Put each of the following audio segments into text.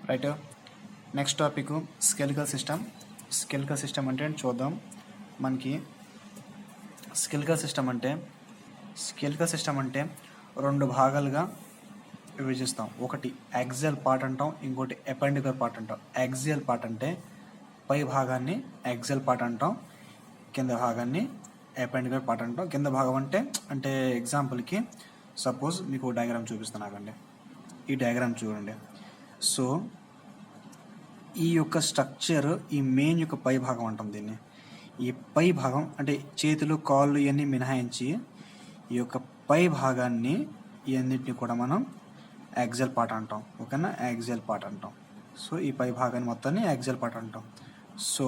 Right. Next topic skeletal system. Skeletal system అంటే చూద్దాం. మనకి స్కెలికల్ సిస్టమ్ అంటే రెండు భాగాలుగా విభజిస్తాం. ఒకటి యాక్సియల్ పార్ట్ అంటాం, ఇంకోటి అపెండికులర్ పార్ట్ అంటాం. యాక్సియల్ పార్ట్ అంటే పై భాగాన్ని యాక్సియల్ పార్ట్ అంటాం, కింద భాగాన్ని అపెండికులర్ పార్ట్ అంటాం. కింద భాగం అంటే ఎగ్జాంపుల్కి సపోజ్ మీకు డయాగ్రామ్ చూపిస్తున్నానండి. ఈ డయాగ్రామ్ చూడండి. సో ఈ యొక్క స్ట్రక్చర్ ఈ మెయిన్ యొక్క పై భాగం అంటాం. దీన్ని ఈ పై భాగం అంటే చేతులు కాళ్ళు ఇవన్నీ మినహాయించి ఈ యొక్క పై భాగాన్ని ఇవన్నిటిని కూడా మనం యాక్సియల్ పార్ట్ అంటాం. ఓకేనా, యాక్సియల్ పార్ట్ అంటాం. సో ఈ పై భాగాన్ని మొత్తాన్ని యాక్సియల్ పార్ట్ అంటాం. సో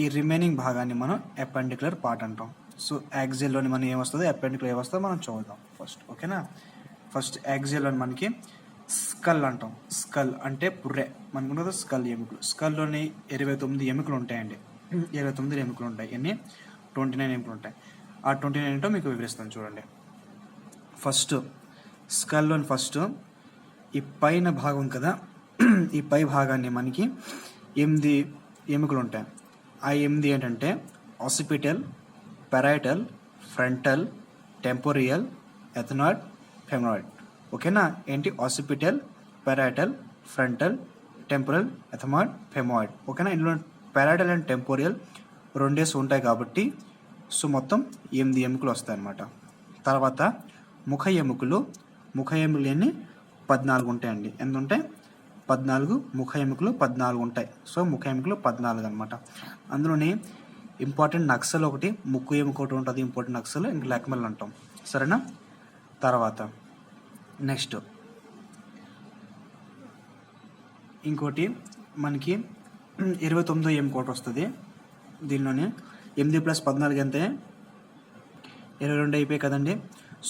ఈ రిమైనింగ్ భాగాన్ని మనం అపెండికులర్ పార్ట్ అంటాం. సో యాక్సియల్లోని మనం ఏమొస్తుంది, అపెండికులర్ ఏమొస్తుందో మనం చూద్దాం ఫస్ట్. ఓకేనా, ఫస్ట్ యాక్సియల్లోని మనకి స్కల్ అంటాం. స్కల్ అంటే పుర్రె, మనకు ఉన్నది స్కల్ ఎముకలు. స్కల్లోని 29 ఎముకలు ఉంటాయండి. 29 ఎముకలు ఉంటాయి. ఎన్ని 29 ఎముకలు ఉంటాయి. ఆ 29 ఏంటో మీకు వివరిస్తాను చూడండి. ఫస్ట్ స్కల్లోని ఫస్ట్ ఈ పైన భాగం కదా, ఈ పై భాగాన్ని మనకి 8 ఎముకలు ఉంటాయి. ఆ 8 ఏంటంటే ఆసిపిటల్, పెరైటల్, ఫ్రంటల్, టెంపోరియల్, ఎథనాయిడ్, ఫెమరాయిడ్. ఓకేనా, ఏంటి ఆసిపిటల్, పెరైటల్, ఫ్రంటల్, టెంపోరల్, ఎథనాయిడ్, ఫెమరాయిడ్. ఓకేనా, ఇందులో పెరైటల్ అండ్ టెంపోరియల్ రెండేసి ఉంటాయి కాబట్టి సో మొత్తం 8 ఎముకలు వస్తాయి అన్నమాట. తర్వాత ముఖ ఎముకలు ఎన్ని 14 ఉంటాయండి. ఎంత ఉంటాయి 14. ముఖ ఎముకలు 14 ఉంటాయి. సో ముఖ ఎముకలు 14 అనమాట. అందులోని ఇంపార్టెంట్ నక్సల్ ఒకటి, ముక్కు ఎముక ఒకటి ఉంటుంది. ఇంపార్టెంట్ నక్సల్ ఇంక లెక్కమల్ అంటాం. సరేనా, తర్వాత నెక్స్ట్ ఇంకోటి మనకి 29 ఎముక ఒకటి వస్తుంది. దీనిలోనే 8 + 14 ఎంత 22 అయిపోయాయి కదండి.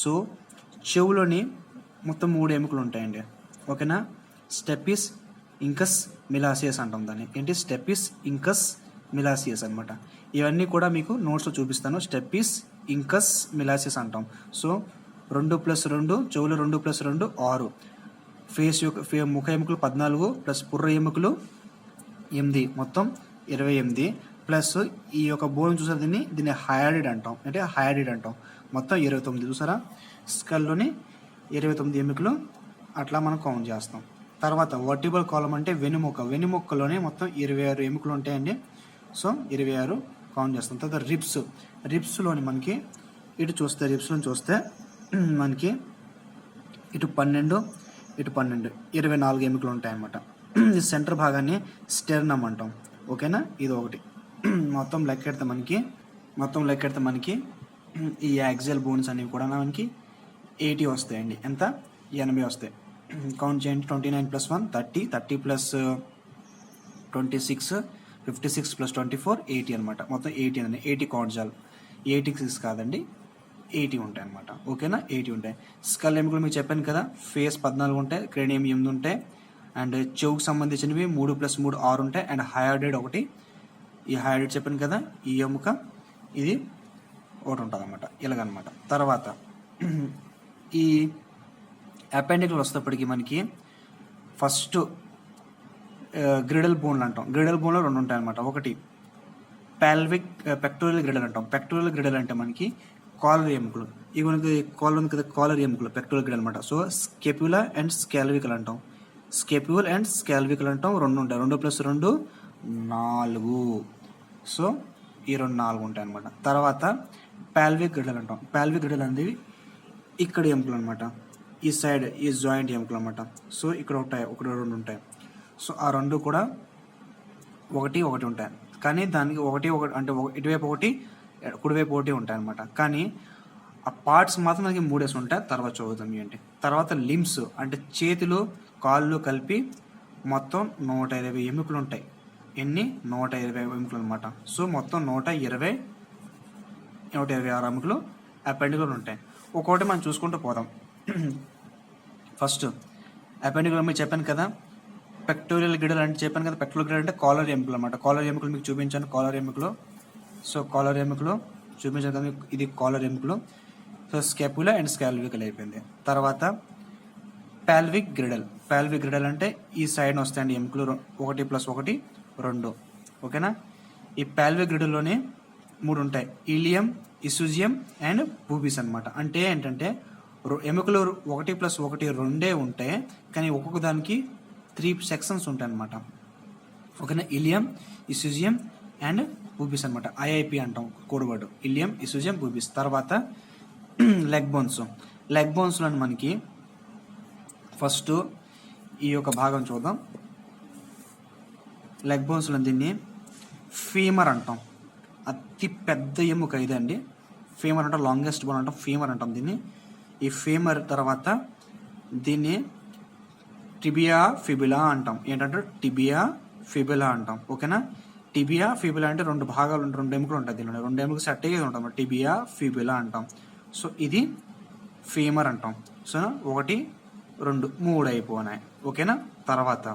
సో చెవులోని మొత్తం 3 ఎముకలు ఉంటాయండి. ఓకేనా, స్టెపిస్, ఇంకస్, మిలాసియస్ అంటాం దాన్ని. ఏంటి స్టెపిస్, ఇంకస్, మిలాసియస్ అనమాట. ఇవన్నీ కూడా మీకు నోట్స్లో చూపిస్తాను. స్టెపిస్, ఇంకస్, మిలాసియస్ అంటాం. సో 2 + 2 చెవులు 2 + 2 6. ఫేస్ యొక్క ముఖ ఎముకలు 14 ప్లస్ పుర్ర ఎముకలు 8 మొత్తం 28 ప్లస్ ఈ యొక్క బోన్ చూసారు, దీన్ని హయాడిడ్ అంటాం. అంటే హయాడిడ్ అంటాం. మొత్తం 29 చూసారా. స్కల్లోని 29 ఎముకలు అట్లా మనం కౌంట్ చేస్తాం. తర్వాత వర్టిబుల్ కాలం అంటే వెనుముక్కలోనే మొత్తం 26 ఎముకలు ఉంటాయండి. సో 26 కౌంట్ చేస్తాం. తర్వాత రిబ్స్లోని మనకి ఇటు చూస్తే రిబ్స్లోని చూస్తే మనకి ఇటు 12 ఇటు 12 24 ఎముకలు ఉంటాయన్నమాట. ఈ సెంటర్ భాగాన్ని స్టెర్నమ్ అంటాం. ఓకేనా, ఇది ఒకటి. మొత్తం లెక్కెడితే మనకి ఈ యాక్సియల్ బోన్స్ అనేవి కూడా మనకి 80 వస్తాయండి. ఎంత 80 వస్తాయి. కౌంట్ చేయండి. 29 + 1 30, 30 + 26 56 + 24 80 అనమాట. మొత్తం 80 అండి. 80 కౌంట్ చేయాలి. 86 కాదండి, 80 ఉంటాయి అనమాట. ఓకేనా, 80 ఉంటాయి. స్కల్ ఎముకలు మీకు చెప్పాను కదా, ఫేస్ 14 ఉంటాయి, క్రేనియం 8 ఉంటాయి, అండ్ చెవుకు సంబంధించినవి 3 + 3 6 ఉంటాయి, అండ్ హయాడిడ్ ఒకటి. ఈ హయాడిడ్ చెప్పాను కదా, ఈ ఎముక ఇది ఒకటి ఉంటుంది అనమాట. ఇలాగనమాట. తర్వాత ఈ అపెండికులర్ వస్తేప్పటికి మనకి ఫస్ట్ గ్రిడల్ బోన్లు అంటాం. గ్రిడల్ బోన్లో 2 ఉంటాయి అనమాట. ఒకటి పెక్టోరియల్ గ్రిడల్ అంటాం. పెక్టోరియల్ గ్రిడల్ అంటే మనకి కాలర్ ఎముకలు. ఇవి మనకి కాలర్ ఎముకలు పెక్టోరియల్ గ్రిడల్ అనమాట. సో స్కెప్యులా అండ్ స్కాల్వికల్ అంటాం. స్కెప్యూల్ అండ్ స్కాల్వికల్ అంటాం. 2 ఉంటాయి. 2 + 2 4. సో ఈ 2 4 ఉంటాయి అనమాట. తర్వాత పాల్విక్ గ్రిడల్ అంటాం. పాల్విక్ గ్రిడల్ అనేది ఇక్కడ ఎముకలు అనమాట. ఈ సైడ్ ఈ జాయింట్ ఎముకలు అనమాట. సో ఇక్కడ ఉంటాయి, 1 2 ఉంటాయి. సో ఆ 2 కూడా 1 1 ఉంటాయి. కానీ దానికి 1 1 అంటే ఇటువైపు 1 కుడివైపు 1 ఉంటాయి అనమాట. కానీ ఆ పార్ట్స్ మాత్రం మనకి 3 ఉంటాయి. తర్వాత చదువుతాం ఏంటి. తర్వాత లిమ్స్ అంటే చేతులు కాళ్ళు కలిపి మొత్తం 120 ఎముకలు ఉంటాయి. ఎన్ని 120 ఎముకలు అనమాట. సో మొత్తం 126 ఎముకలు అపెండికులర్ ఉంటాయి. ఒక్కొక్కటి మనం చూసుకుంటూ పోదాం. ఫస్ట్ అపెండికులర్ మీకు చెప్పాను కదా, పెక్టోరియల్ గ్రిడల్ అంటే చెప్పాను కదా. పెక్టోరియల్ గ్రిడల్ అంటే కాలర్ ఎముకలు అనమాట. కాలర్ ఎముకలు మీకు చూపించాను. కాలర్ ఎముకలు, సో కాలర్ ఎముకలు చూపించాను కదా, ఇది కాలర్ ఎముకలు. సో స్కెపులా అండ్ స్కాల్వికల్ అయిపోయింది. తర్వాత పాల్విక్ గ్రిడల్. పాల్విక్ గ్రిడల్ అంటే ఈ సైడ్ వస్తాయండి ఎముకలు 1 + 1 2. ఓకేనా. ఈ పాల్విక్ గ్రిడల్లోనే 3 ఉంటాయి, ఇలియం, ఇసూజియం అండ్ పూబిస్ అనమాట. అంటే ఏంటంటే ఎముకలు 1 + 1 2 ఉంటాయి, కానీ ఒక్కొక్క దానికి 3 సెక్షన్స్ ఉంటాయి అనమాట. ఓకేనా. ఇలియం, ఇసూజియం అండ్ పూబిస్ అనమాట. ఐఐపి అంటాం కోడ్ వర్డ్, ఇలియం, ఇసూజియం, పూబిస్. తర్వాత లెగ్ బోన్స్. లెగ్ బోన్స్లో మనకి ఫస్ట్ ఈ యొక్క భాగం చూద్దాం. లెగ్ బోన్స్లో దీన్ని ఫీమర్ అంటాం. అతి పెద్ద ఎముక ఇదండి. ఫీమర్ అంటాం, లాంగెస్ట్ బోన్ అంటాం, ఫీమర్ అంటాం దీన్ని. ఈ ఫీమర్ తర్వాత దీన్ని టిబియా ఫిబులా అంటాం. ఏంటంటే టిబియా ఫిబులా అంటాం. ఓకేనా. టిబియా ఫిబులా అంటే 2 భాగాలు, 2 ఎముకలు ఉంటాయి దీనిలో. 2 ఎముకలు సెట్ అయ్యేది ఉంటాం, టిబియా ఫిబులా అంటాం. సో ఇది ఫీమర్ అంటాం. సో 1 2 3 అయిపోయినాయి. ఓకేనా. తర్వాత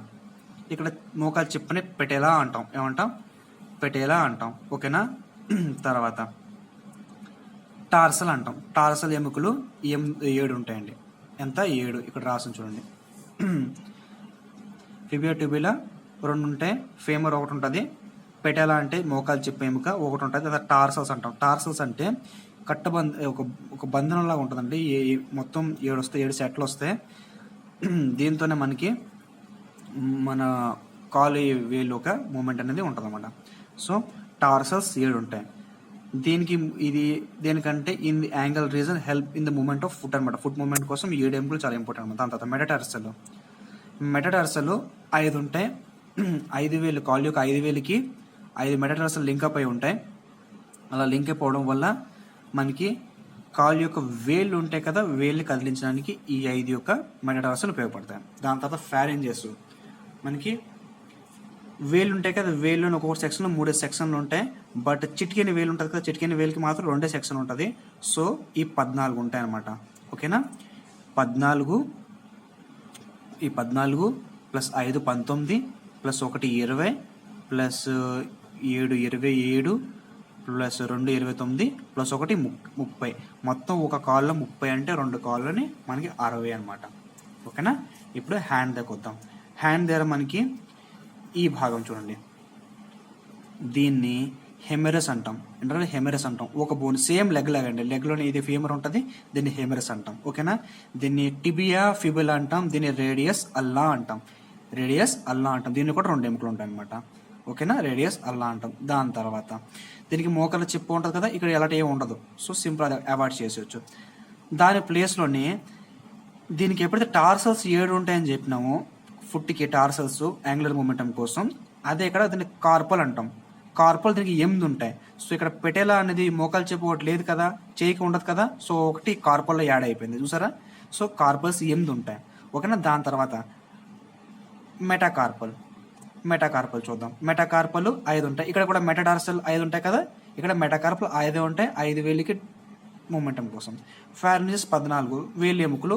ఇక్కడ మోకాలు చిప్పని పెటేలా అంటాం. ఏమంటాం? పెటేలా అంటాం. ఓకేనా. తర్వాత టార్సల్ అంటాం. టార్సల్ ఎముకలు 7 ఉంటాయండి. ఎంత? 7. ఇక్కడ రాసిన చూడండి. ఫిబియా ట్యూబులా 2 ఉంటాయి, ఫేమర్ 1 ఉంటుంది, పెటేలా అంటే మోకాలు చిప్ప ఎముక 1 ఉంటుంది. తర్వాత టార్సల్స్ అంటాం. టార్సల్స్ అంటే ఒక బంధనంలాగా ఉంటుందండి. మొత్తం 7 వస్తాయి, 7 సెట్లు వస్తాయి. దీంతోనే మనకి మన కాలు వేలు ఒక మూమెంట్ అనేది ఉంటుంది అన్నమాట. సో టార్సల్స్ 7 ఉంటాయి. దేనికంటే in the ankle region help in the movement of foot అనమాట. ఫుట్ మూమెంట్ కోసం 7 ఎముకలు చాలా ఇంపార్టెంట్ అనమాట. దాని తర్వాత మెటాటార్సల్ 5 ఉంటాయి. 5 వేలు, కాలు యొక్క 5 వేలకి 5 మెటాటార్సల్ లింకప్ అయి ఉంటాయి. అలా లింక్ అయిపోవడం వల్ల మనకి కాలు యొక్క వేళ్ళు ఉంటాయి కదా, వేళ్ళు కదిలించడానికి ఈ 5 యొక్క మెటాటార్సల్ ఉపయోగపడతాయి. దాని తర్వాత ఫారింజెస్. మనకి వేళ్ళు ఉంటాయి కదా, వేళ్ళని ఒక్కొక్క సెక్షన్లో 3 సెక్షన్లు ఉంటాయి. బట్ చిటికెని వేలు ఉంటుంది కదా, చిటికెని వేలుకి మాత్రం 2 సెక్షన్ ఉంటుంది. సో ఈ 14 ఉంటాయి అన్నమాట. ఓకేనా. 14 plus 5 19 plus 1 20 plus 7 27 plus 2 29 plus 1 30. మొత్తం ఒక కాల్లో 30 అంటే 2 కాళ్ళని మనకి 60 అనమాట. ఓకేనా. ఇప్పుడు హ్యాండ్ దగ్గర వద్దాం. హ్యాండ్ దగ్గర మనకి ఈ భాగం చూడండి, దీన్ని హెమెరస్ అంటాం. ఏంటంటే హెమెరస్ అంటాం. ఒక బోన్ సేమ్ లెగ్ లాగండి, లెగ్లోనే ఇది ఫీమర్ ఉంటుంది, దీన్ని హెమెరస్ అంటాం. ఓకేనా. దీన్ని టిబియా ఫిబులా అంటాం, దీన్ని రేడియస్ అల్లా అంటాం. దీన్ని కూడా 2 ఎముకలు ఉంటాయి అనమాట. ఓకేనా. రేడియస్ అల్లా అంటాం. దాని తర్వాత దీనికి మోకాల చిప్పు ఉంటుంది కదా, ఇక్కడ ఎలాంటి ఏమి ఉండదు. సో సింపుల్ అది అవాయిడ్ చేసేయచ్చు. దాని ప్లేస్లోనే దీనికి ఎప్పుడైతే టార్సల్స్ 7 ఉంటాయని చెప్పినామో, ఫుట్కి టార్సల్స్ యాంగులర్ మూమెంటం కోసం, అదే ఇక్కడ దీన్ని కార్పల్ అంటాం. కార్పల్ దీనికి 8 ఉంటాయి. సో ఇక్కడ పెటేలా అనేది మోకాలు చెప్పు ఒకటి లేదు కదా, చేయికి ఉండదు కదా. సో 1 కార్పల్లో యాడ్ అయిపోయింది చూసారా. సో కార్పల్స్ 8 ఉంటాయి. ఓకేనా. దాని తర్వాత మెటాకార్పల్ చూద్దాం. మెటాకార్పల్ 5 ఉంటాయి. ఇక్కడ కూడా మెటాటార్సల్ 5 ఉంటాయి కదా, ఇక్కడ మెటాకార్పల్ 5 ఉంటాయి, 5 వేలికి మూమెంటం కోసం. ఫారింజెస్ 14 వేలు ఎముకలు,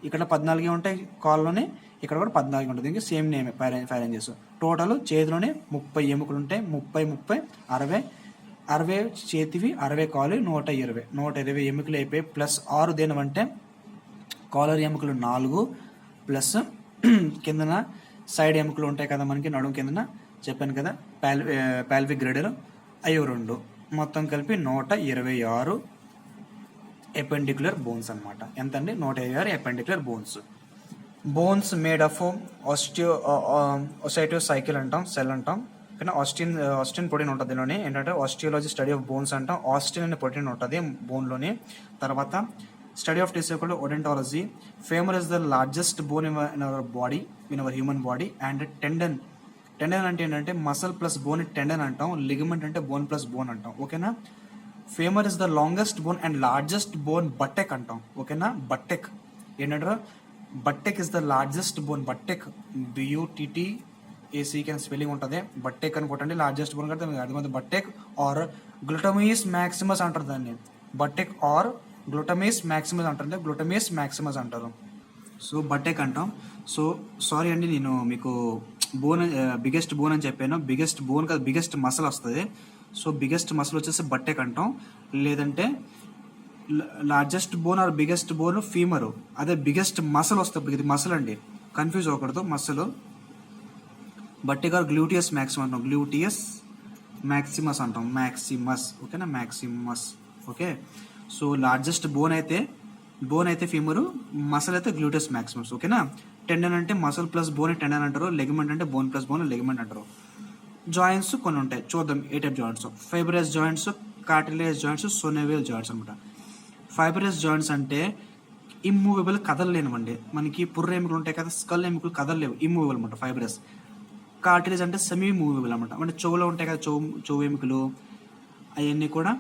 ఇక్కడ 14 ఉంటాయి కాల్లోనే, ఇక్కడ కూడా 14 ఉంటుంది. దీనికి సేమ్ నేమ్ ఫారింజెస్. టోటల్ చేతిలోనే 30 ఎముకలు ఉంటాయి. 30 60 చేతివి, 60 కాలు, 120 ఎముకలు అయిపోయి ప్లస్ 6 దేనివంటే కాలర్ ఎముకలు 4 ప్లస్ కిందన సైడ్ ఎముకలు ఉంటాయి కదా మనకి నడుము కిందన, చెప్పాను కదా పాల్విక్ గ్రిడల్, అవి 2, మొత్తం కలిపి 126 ఎపెండిక్యులర్ బోన్స్ అనమాట. ఎంత అండి? 126 ఎపెండిక్యులర్ బోన్స్ మేడ్ ఆఫ్ ఒసైటో సైకిల్ అంటాం, సెల్ అంటాం. కానీ ఆస్టిన్ ప్రోటీన్ ఉంటుంది దీనిలోనే. ఏంటంటే ఆస్టియాలజీ స్టడీ ఆఫ్ బోన్స్ అంటాం. ఆస్టిన్ అనే ప్రోటీన్ ఉంటుంది బోన్లోనే. తర్వాత స్టడీ ఆఫ్ టిష్యూ కూడా odontology. Femur is the largest bone in our body, in our human body. And tendon అంటే ఏంటంటే మసల్ ప్లస్ బోన్ టెండన్ అంటాం. లిగమెంట్ అంటే బోన్ ప్లస్ బోన్ అంటాం. ఓకేనా. Femur is the longest bone and largest bone buttock అంటాం. ఓకేనా. Buttock ఏంటంటారు? Buttock is the largest bone. Buttock BUTTAC కి స్పెల్లింగ్ ఉంటుంది. బట్టెక్ అని కొట్టండి, లార్జెస్ట్ బోన్ కడితే అర్థమైంది. బట్టెక్ ఆర్ గ్లూటమీస్ మ్యాక్సిమస్ అంటారు దాన్ని. బట్టెక్ ఆర్ గ్లూటమీస్ మ్యాక్సిమస్ అంటారు, గ్లూటమీస్ మ్యాక్సిమస్ అంటారు. సో బట్టెక్ అంటాం. సో సారీ అండి, నేను మీకు బిగ్గెస్ట్ బోన్ అని చెప్పాను. బిగ్గెస్ట్ బోన్ కాదు, బిగ్గెస్ట్ మసల్ వస్తుంది. సో బిగ్గెస్ట్ మసల్ వచ్చేసి బట్టెక్ అంటాం. లేదంటే largest bone or biggest bone femur. అదే బిగ్గెస్ట్ మసల్ వస్తుంది, ఇది మసల్ అండి. కన్ఫ్యూజ్ అవ్వకూడదు. మసలు బట్టిగారు గ్లూటియస్ మ్యాక్సిమం అంటాం, గ్లూటియస్ మ్యాక్సిమస్ అంటాం, మ్యాక్సిమస్. ఓకేనా, maximus. Okay, so largest bone అయితే ఫీమరు, మసల్ అయితే గ్లూటియస్ మ్యాక్సిమస్. ఓకేనా, టెండన్ అంటే మసల్ ప్లస్ బోన్ టెండన్ అంటారు, లెగమెంట్ అంటే బోన్ ప్లస్ బోన్ లెగమెంట్ అంటారు. జాయింట్స్ కొన్ని ఉంటాయి, చూద్దాం ఏ type joints. Fibrous joints, cartilage joints, synovial joints అనమాట. ఫైబ్రస్ జాయింట్స్ అంటే ఇమ్మూవబుల్, కదలలేనివ్వండి. మనకి పుర్ర ఎముకలు ఉంటాయి కదా, స్కల్ ఎముకలు కదలలేవు, ఇమ్మూవబుల్ అనమాట ఫైబ్రస్. కార్టిలేజ్ అంటే సెమీ మూవబుల్ అనమాట, అంటే చెవులో ఉంటాయి కదా చెవు ఎముకలు, అవన్నీ కూడా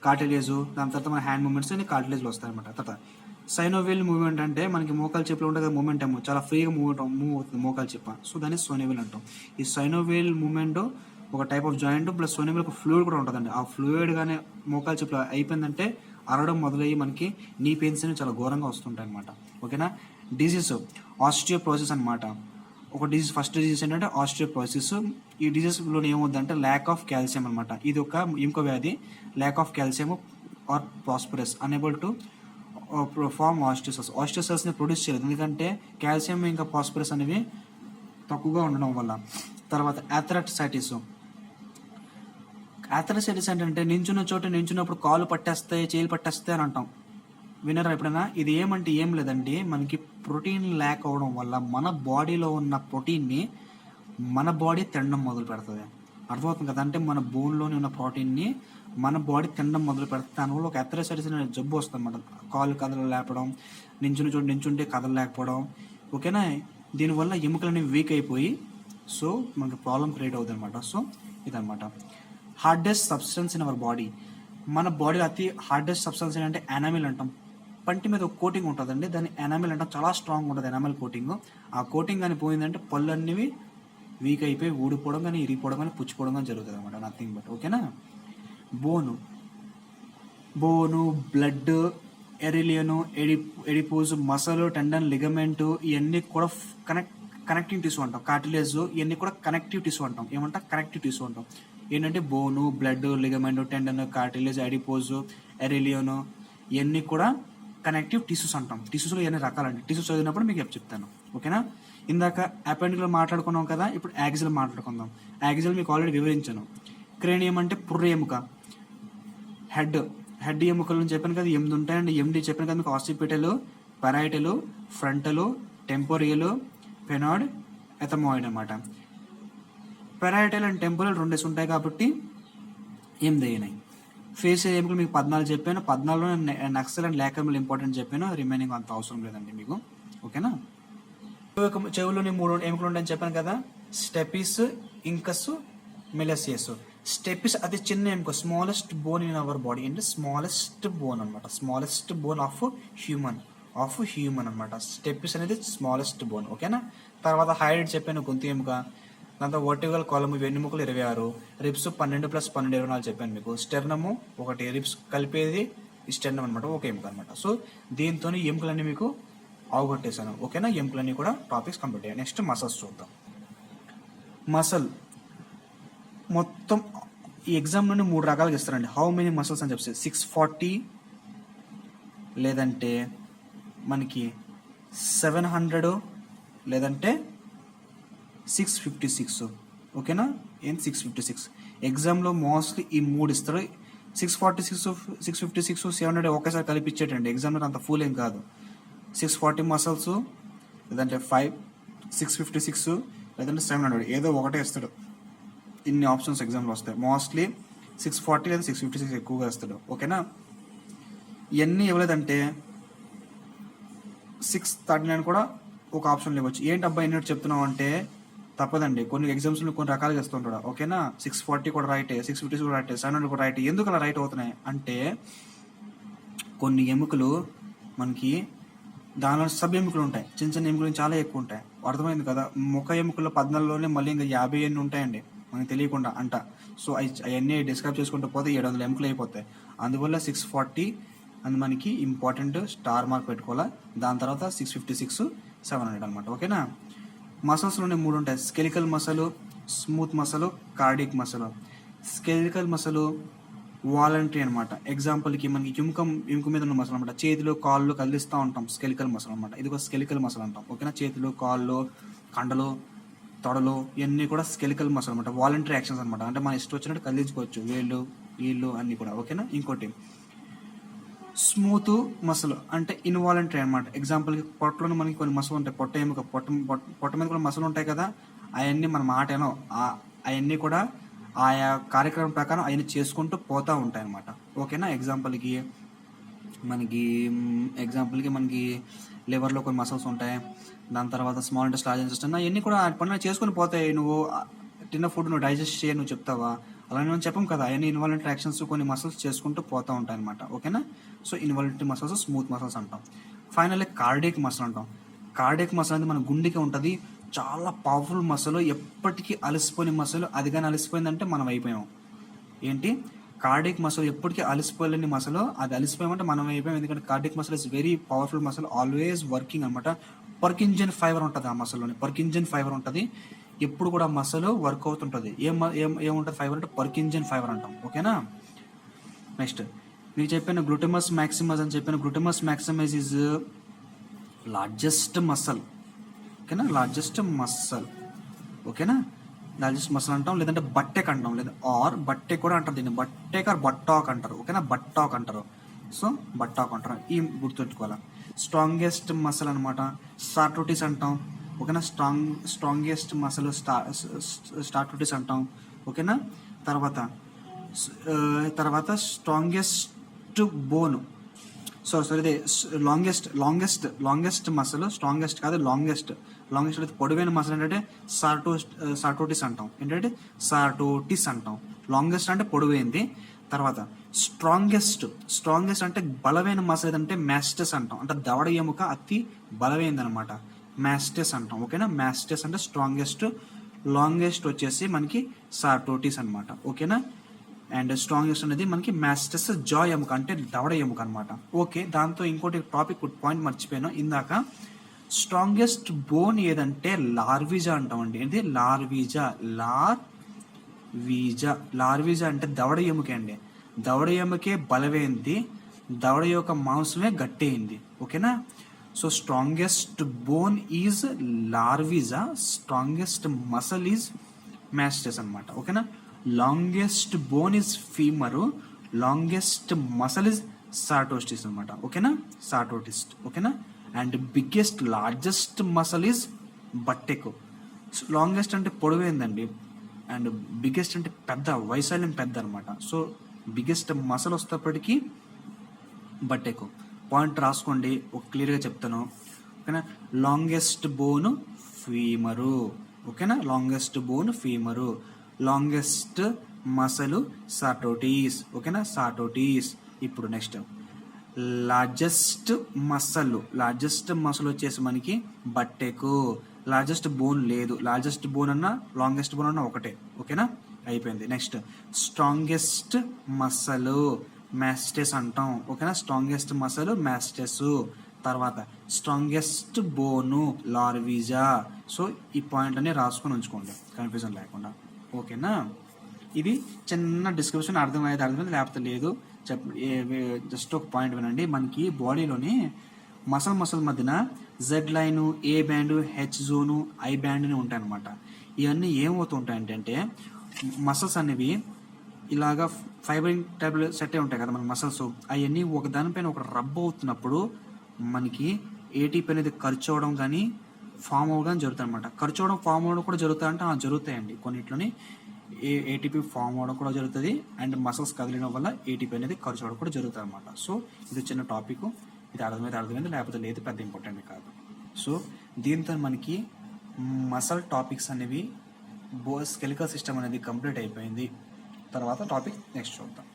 కార్టిలేజ్. దాని తర్వాత మన హ్యాండ్ మూవ్మెంట్స్ అన్ని కార్టిలేజ్లో వస్తాయి అనమాట. తర్వాత సైనోవియల్ మూవ్మెంట్ అంటే మనకి మోకాలు చెప్పులు ఉంటుంది కదా, మూవ్మెంట్ ఏమో చాలా ఫ్రీగా మూవ్ అవుతుంది మోకాలు చెప్ప, సో దాన్ని సోనోవియల్ అంటాం. ఈ సైనోవియల్ మూవ్మెంట్ ఒక టైప్ ఆఫ్ జాయింట్, ప్లస్ సోనోవియల్ ఒక ఫ్లూయిడ్ కూడా ఉంటుందండి. ఆ ఫ్లూయిడ్ కానీ మోకాలు చెప్పులు అయిపోయిందంటే అరవడం మొదలయ్యి మనకి నీ పెయిన్స్ అనేవి చాలా ఘోరంగా వస్తుంటాయి అనమాట. ఓకేనా, డిసీజ్ ఆస్టియోపోరోసిస్ అనమాట. ఒక డిసీజ్, ఫస్ట్ డిసీజ్ ఏంటంటే ఆస్టియోపోరోసిస్. ఈ డిసీజ్లో ఏమవుతుందంటే ల్యాక్ ఆఫ్ కాల్షియం అనమాట. ఇది ఒక ఇంకో వ్యాధి, lack of calcium or phosphorus, unable to form ఆస్టియోసెల్స్ని ప్రొడ్యూస్ చేయలేదు, ఎందుకంటే కాల్షియం ఇంకా ప్రాస్పరస్ అనేవి తక్కువగా ఉండడం వల్ల. తర్వాత ఆథ్రాసైటిస్. ఆథ్రాసైటిస్ ఏంటంటే నించున్నప్పుడు కాళ్ళు పట్టేస్తాయి, చేతులు పట్టేస్తాయి అని అంటాం, వినరా ఎప్పుడైనా? ఇది ఏమంటే ఏం లేదండి, మనకి ప్రోటీన్ ల్యాక్ అవడం వల్ల మన బాడీలో ఉన్న ప్రోటీన్ని మన బాడీ తినడం మొదలు పెడుతుంది. అర్థమవుతుంది కదా, అంటే మన బోన్లోని ఉన్న ప్రోటీన్ని మన బాడీ తినడం మొదలు పెడుతుంది. దానివల్ల ఒక ఆథ్రాసైటిస్ అనే జబ్బు వస్తుంది అన్నమాట. కాళ్ళు కథలు లేపడం, నించుంటే కథలు లేకపోవడం. ఓకేనా, దీనివల్ల ఎముకలు వీక్ అయిపోయి సో మనకి ప్రాబ్లం క్రియేట్ అవుతుంది అనమాట. సో ఇదనమాట hardest substance in our body. మన బాడీలో అతి హార్డెస్ట్ సబ్స్టెన్స్ ఏంటంటే ఎనామిల్ అంటాం. పంటి మీద ఒక కోటింగ్ ఉంటుందండి, దాన్ని ఎనామిల్ అంటాం. చాలా స్ట్రాంగ్ ఉంటుంది ఎనామిల్ కోటింగ్. ఆ కోటింగ్ కానీ పోయిందంటే పళ్ళు అన్నివి వీక్ అయిపోయి ఊడిపోవడం కానీ, ఇరిగిపోవడం కానీ, పుచ్చిపోవడం కానీ జరుగుతుంది అనమాట. Nothing but. ఓకేనా, బోను, బ్లడ్, ఎరిలియను, ఎడిపోజ్, మసలు, టెండన్, లిగమెంట్, ఇవన్నీ కూడా కనెక్టివ్ టిష్యూ అంటాం. కార్టిలేజ్ ఇవన్నీ కూడా కనెక్టివ్ టిష్యూ అంటాం. ఏమంటాం? కనెక్టివ్ టిష్యూ అంటాం. ఏంటంటే bone, blood, ligament, tendon, cartilage, adipose, areolar ఇవన్నీ కూడా కనెక్టివ్ టిష్యూస్ అంటాం. టిష్యూస్లో ఇవన్నీ రకాలండి. టిష్యూస్ చదివినప్పుడు మీకు చెప్తాను. ఓకేనా, ఇందాక అపెండిక్లో మాట్లాడుకున్నాం కదా, ఇప్పుడు యాక్సిల్ మాట్లాడుకుందాం. యాక్సిల్ మీకు ఆల్రెడీ వివరించాను. క్రేనియం అంటే పుర్ర ఎముక. హెడ్ ఎముకలు చెప్పాను కదా 8 ఉంటాయండి. 8 చెప్పాను కదా మీకు. ఆసిపిటలు, పెరైటలు, ఫ్రంటలు, టెంపోరియలు, ఫెనాయిడ్, ఎథమాయిడ్ అనమాట. పెరైటల్ అండ్ టెంపోరియల్ 2 ఉంటాయి కాబట్టి 8 అయినాయి. ఫేషియల్ ఎముకలు మీకు 14 చెప్పాను. 14లో నక్సల్ అండ్ లాక్రమల్ ఇంపార్టెంట్ చెప్పాను. రిమైనింగ్ అంత అవసరం లేదండి మీకు. ఓకేనా, చెవులోని 3 ఎముకలు ఉంటాయని చెప్పాను కదా, స్టెపిస్, ఇంకస్, మెలసియస్. స్టెపిస్ అతి చిన్న ఎముక, smallest bone in our body. అంటే స్మాలెస్ట్ బోన్ అనమాట, స్మాలెస్ట్ బోన్ ఆఫ్ హ్యూమన్ అనమాట. స్టెపిస్ అనేది స్మాలెస్ట్ బోన్. ఓకేనా, తర్వాత హైడ్ చెప్పాను, గొంతు ఎముక. దాంతో వర్టికల్ కాలమ్, వెన్నెముకలు 26, రిబ్స్ 12 + 12 24 చెప్పాను మీకు. స్టెర్నము 1, రిబ్స్ కలిపేది ఈ స్టెర్నమ్ అనమాట, ఒక ఎముక అనమాట. సో దీంతో ఎముకలన్నీ మీకు అవగొట్టేశాను. ఓకేనా, ఎముకలన్నీ కూడా టాపిక్స్ కంప్లీట్ అయ్యాయి. నెక్స్ట్ మసల్స్ చూద్దాం. మసల్ మొత్తం ఈ ఎగ్జామ్లోనే 3 రకాలుగా ఇస్తారండి. హౌ మెనీ మసల్స్ అని చెప్పి 640 లేదంటే మనకి 700 లేదంటే 656. ఓకేనా, 656 ఎగ్జామ్లో మోస్ట్లీ ఈ 3 ఇస్తారు. 646, 656, 700 ఒకేసారి కలిపిచ్చేటండి. ఎగ్జామ్లో అంత ఫుల్ ఏం కాదు. 640 మసల్స్ లేదంటే 656 లేదంటే 700 ఏదో ఒకటే ఇస్తాడు. ఇన్ని ఆప్షన్స్ ఎగ్జామ్లో వస్తాయి. మోస్ట్లీ 640 లేదా 656 ఎక్కువగా ఇస్తాడు. ఓకేనా, ఇవన్నీ ఇవ్వలేదంటే 639 కూడా ఒక ఆప్షన్లో ఇవ్వచ్చు. ఏంటి అబ్బాయి ఎన్నట్టు చెప్తున్నావు అంటే తప్పదండి, కొన్ని ఎగ్జామ్స్లో కొన్ని రకాలుగా ఇస్తుంటాడు. ఓకేనా, 640 కూడా రైటే, 656 కూడా రైటే, 700 కూడా రైటే. ఎందుకు అలా రైట్ అవుతున్నాయి అంటే కొన్ని ఎముకలు మనకి దానిలో సబ్ ఎముకలు ఉంటాయి, చిన్న ఎముకలు చాలా ఎక్కువ ఉంటాయి. అర్థమైంది కదా. ముఖ ఎముకల్లో 14లోనే మళ్ళీ ఇంకా 50 ఎన్ని ఉంటాయండి మనకి తెలియకుండా అంట. సో అవన్నీ డిస్క్రైబ్ చేసుకుంటూ పోతే 700 ఎముకలు అయిపోతాయి. అందువల్ల 640 అని మనకి ఇంపార్టెంట్ స్టార్ మార్క్ పెట్టుకోవాలా. దాని తర్వాత 656, 700 అనమాట. ఓకేనా, మసల్స్లోనే 3 ఉంటాయి. స్కెలికల్ మసలు, స్మూత్ మసలు, కార్డియక్ మసలు. స్కెలికల్ మసలు వాలంటరీ అనమాట. ఎగ్జాంపుల్కి మనకి ఎముక మీద ఉన్న మసలు అనమాట. చేతులు కాళ్ళు కదిలిస్తూ ఉంటాం, స్కెలికల్ మసల్ అనమాట. ఇది ఒక స్కెలికల్ మసల్ అంటాం. ఓకేనా, చేతులు కాళ్ళు కండలు తొడలు ఇవన్నీ కూడా స్కెలికల్ మసల్ అనమాట. వాలంటరీ యాక్షన్స్ అనమాట. అంటే మనం ఇష్టం వచ్చినట్టు కదిలించుకోవచ్చు, వేళ్ళు వీళ్ళు అన్నీ కూడా. ఓకేనా, ఇంకోటి స్మూత్ మసలు అంటే ఇన్వాలంటరీ అనమాట. ఎగ్జాంపుల్కి పొట్టలో మనకి కొన్ని మసలు ఉంటాయి, పొట్ట ఎముక పొట్ట మీద కూడా మసలు ఉంటాయి కదా, అవన్నీ మన మాటేనో అవన్నీ కూడా ఆయా కార్యక్రమం ప్రకారం అవన్నీ చేసుకుంటూ పోతూ ఉంటాయి అనమాట. ఓకేనా, ఎగ్జాంపుల్కి మనకి లివర్లో కొన్ని మసల్స్ ఉంటాయి, దాని తర్వాత స్మాల్ ఇంటెస్ట్ లార్జ్ ఇంటెస్టైన్ అవన్నీ కూడా పనులు చేసుకుని పోతాయి. నువ్వు తిన్న ఫుడ్ నువ్వు డైజెస్ట్ చేయ నువ్వు చెప్తావా, అలానే మనం చెప్పం కదా. అవన్నీ ఇన్వాలంటరీ యాక్షన్స్ కొన్ని మసల్స్ చేసుకుంటూ పోతూ ఉంటాయి అనమాట. ఓకేనా, so involuntary muscles smooth muscles అంటాం. ఫైనల్లీ కార్డియక్ మసల్ అంటాం. కార్డియక్ మసల్ అనేది మన గుండెకి ఉంటుంది, చాలా పవర్ఫుల్ మసలు, ఎప్పటికీ అలసిపోయిన మసలు. అది కానీ అలసిపోయిందంటే మనం అయిపోయాం. ఏంటి, కార్డియక్ మసల్ ఎప్పటికీ అలసిపోలేని మసలు, అది అలసిపోయామంటే మనం అయిపోయాం. ఎందుకంటే cardiac muscle is very powerful muscle, always working అనమాట. పర్కింజన్ ఫైబర్ ఉంటుంది ఆ మసల్లోని, పర్కింజన్ ఫైబర్ ఉంటుంది, ఎప్పుడు కూడా మసలు వర్క్ అవుతుంటుంది. ఏముంటుంది ఫైబర్ అంటే పర్కింజన్ ఫైబర్ అంటాం. ఓకేనా, నెక్స్ట్ మీకు చెప్పాను గ్లూటమస్ మ్యాక్సిమస్ అని చెప్పాను. గ్లూటమస్ మ్యాక్సిమస్ ఈజ్ లార్జెస్ట్ మసల్. ఓకేనా, లార్జెస్ట్ మసల్. ఓకేనా, లార్జెస్ట్ మసల్ అంటాం, లేదంటే బట్టెక్ అంటాం, లేదా బట్టెక్ కూడా అంటారు దీన్ని. బట్టెక్ ఆర్ బట్టాక్ అంటారు. ఓకేనా, బట్టాక్ అంటారు. సో బట్టాక్ అంటారు, ఈ గుర్తుపెట్టుకోవాలి. స్ట్రాంగెస్ట్ మసల్ అనమాట, స్టార్టోటిస్ అంటాం. ఓకేనా, స్ట్రాంగెస్ట్ మసల్ స్టార్టోటిస్ అంటాం. ఓకేనా, తర్వాత strongest bone, sorry longest muscle, strongest కాదు లాంగెస్ట్ అయితే పొడవైన మసల్ ఏంటంటే సార్టోటిస్ అంటాం. ఏంటంటే సార్టోటిస్ అంటాం. లాంగెస్ట్ అంటే పొడవైంది. తర్వాత స్ట్రాంగెస్ట్ అంటే బలమైన మసల్ ఏదంటే మ్యాస్టస్ అంటాం. అంటే దవడ ఎముక అతి బలమైంది అనమాట, మ్యాస్టస్ అంటాం. ఓకేనా, మ్యాస్టస్ అంటే స్ట్రాంగెస్ట్. లాంగెస్ట్ వచ్చేసి మనకి సార్టోటిస్ అనమాట. ఓకేనా, అండ్ స్ట్రాంగెస్ట్ అనేది మనకి మ్యాస్టస్ జా ఎముక అంటే దవడ ఎముక అనమాట. ఓకే, దాంతో ఇంకోటి టాపిక్ పాయింట్ మర్చిపోయాను ఇందాక. స్ట్రాంగెస్ట్ బోన్ ఏదంటే లార్విజా అంటామండి. ఏంటి, లార్విజా అంటే దవడ ఎముక అండి. దవడ ఎముకే బలమైంది, దవడ యొక్క మాంసమే గట్టయింది. ఓకేనా, సో స్ట్రాంగెస్ట్ బోన్ ఈజ్ లార్విజా, స్ట్రాంగెస్ట్ మసల్ ఈజ్ మ్యాస్టస్ అనమాట. ఓకేనా, longest bone is femur, longest muscle is sartorius అనమాట. ఓకేనా, సార్టోటిస్ట్. ఓకేనా, and largest muscle is buttock. Longest అంటే పొడవైందండి, అండ్ బిగ్గెస్ట్ అంటే పెద్ద, వైశాల్యం పెద్ద అనమాట. సో బిగ్గెస్ట్ మసల్ వస్తేప్పటికీ బట్టెకు. పాయింట్ రాసుకోండి, ఒక క్లియర్గా చెప్తాను. ఓకేనా, లాంగెస్ట్ బోన్ ఫీమరు. ఓకేనా, longest bone femur, longest muscle sartorius. ఓకేనా, సార్టోటిస్. ఇప్పుడు నెక్స్ట్ లార్జెస్ట్ మసల్ వచ్చేసి మనకి బట్టెకు. లార్జెస్ట్ బోన్ లేదు, లార్జెస్ట్ బోన్ అన్నా లాంగెస్ట్ బోన్ అన్నా ఒకటే. ఓకేనా, అయిపోయింది. నెక్స్ట్ స్ట్రాంగెస్ట్ మసల్ మ్యాస్టెస్ అంటాం. ఓకేనా, స్ట్రాంగెస్ట్ మసల్ మ్యాస్టెస్. తర్వాత స్ట్రాంగెస్ట్ బోను లార్విజా. సో ఈ పాయింట్ అన్ని రాసుకొని ఉంచుకోండి కన్ఫ్యూజన్ లేకుండా. ఓకేనా, ఇది చిన్న డిస్క్రిప్షన్, అర్థమైంది లేకపోతే లేదు. జస్ట్ ఒక పాయింట్ వినండి. మనకి బాడీలోని మసల్ మధ్యన Z line, A band, H zone, I band అని ఉంటాయి అనమాట. ఇవన్నీ ఏమవుతుంటాయి అంటే మసల్స్ అనేవి ఇలాగా ఫైబరింగ్ టైప్ సెట్ అయి ఉంటాయి కదా మన మసల్స్. అవన్నీ ఒక దానిపైన ఒక రబ్ అవుతున్నప్పుడు మనకి ఏటీపీ అనేది ఖర్చు అవడం కానీ ఫామ్ అవ్వడం జరుగుతుంది అనమాట. ఖర్చు అవడం ఫామ్ అవ్వడం కూడా జరుగుతాయి అంటే జరుగుతాయండి. కొన్నిట్లోని ఏటీపీ ఫామ్ అవ్వడం కూడా జరుగుతుంది, అండ్ మసల్స్ కదిలిన వల్ల ఏటీపీ అనేది ఖర్చు అవడం కూడా జరుగుతుంది అనమాట. సో ఇది చిన్న టాపిక్, ఇది అర్థమైంది లేకపోతే లేదు, పెద్ద ఇంపార్టెంట్ కాదు. సో దీంతో మనకి మసల్ టాపిక్స్ అనేవి స్కెలికల్ సిస్టమ్ అనేది కంప్లీట్ అయిపోయింది. తర్వాత టాపిక్ నెక్స్ట్ చూద్దాం.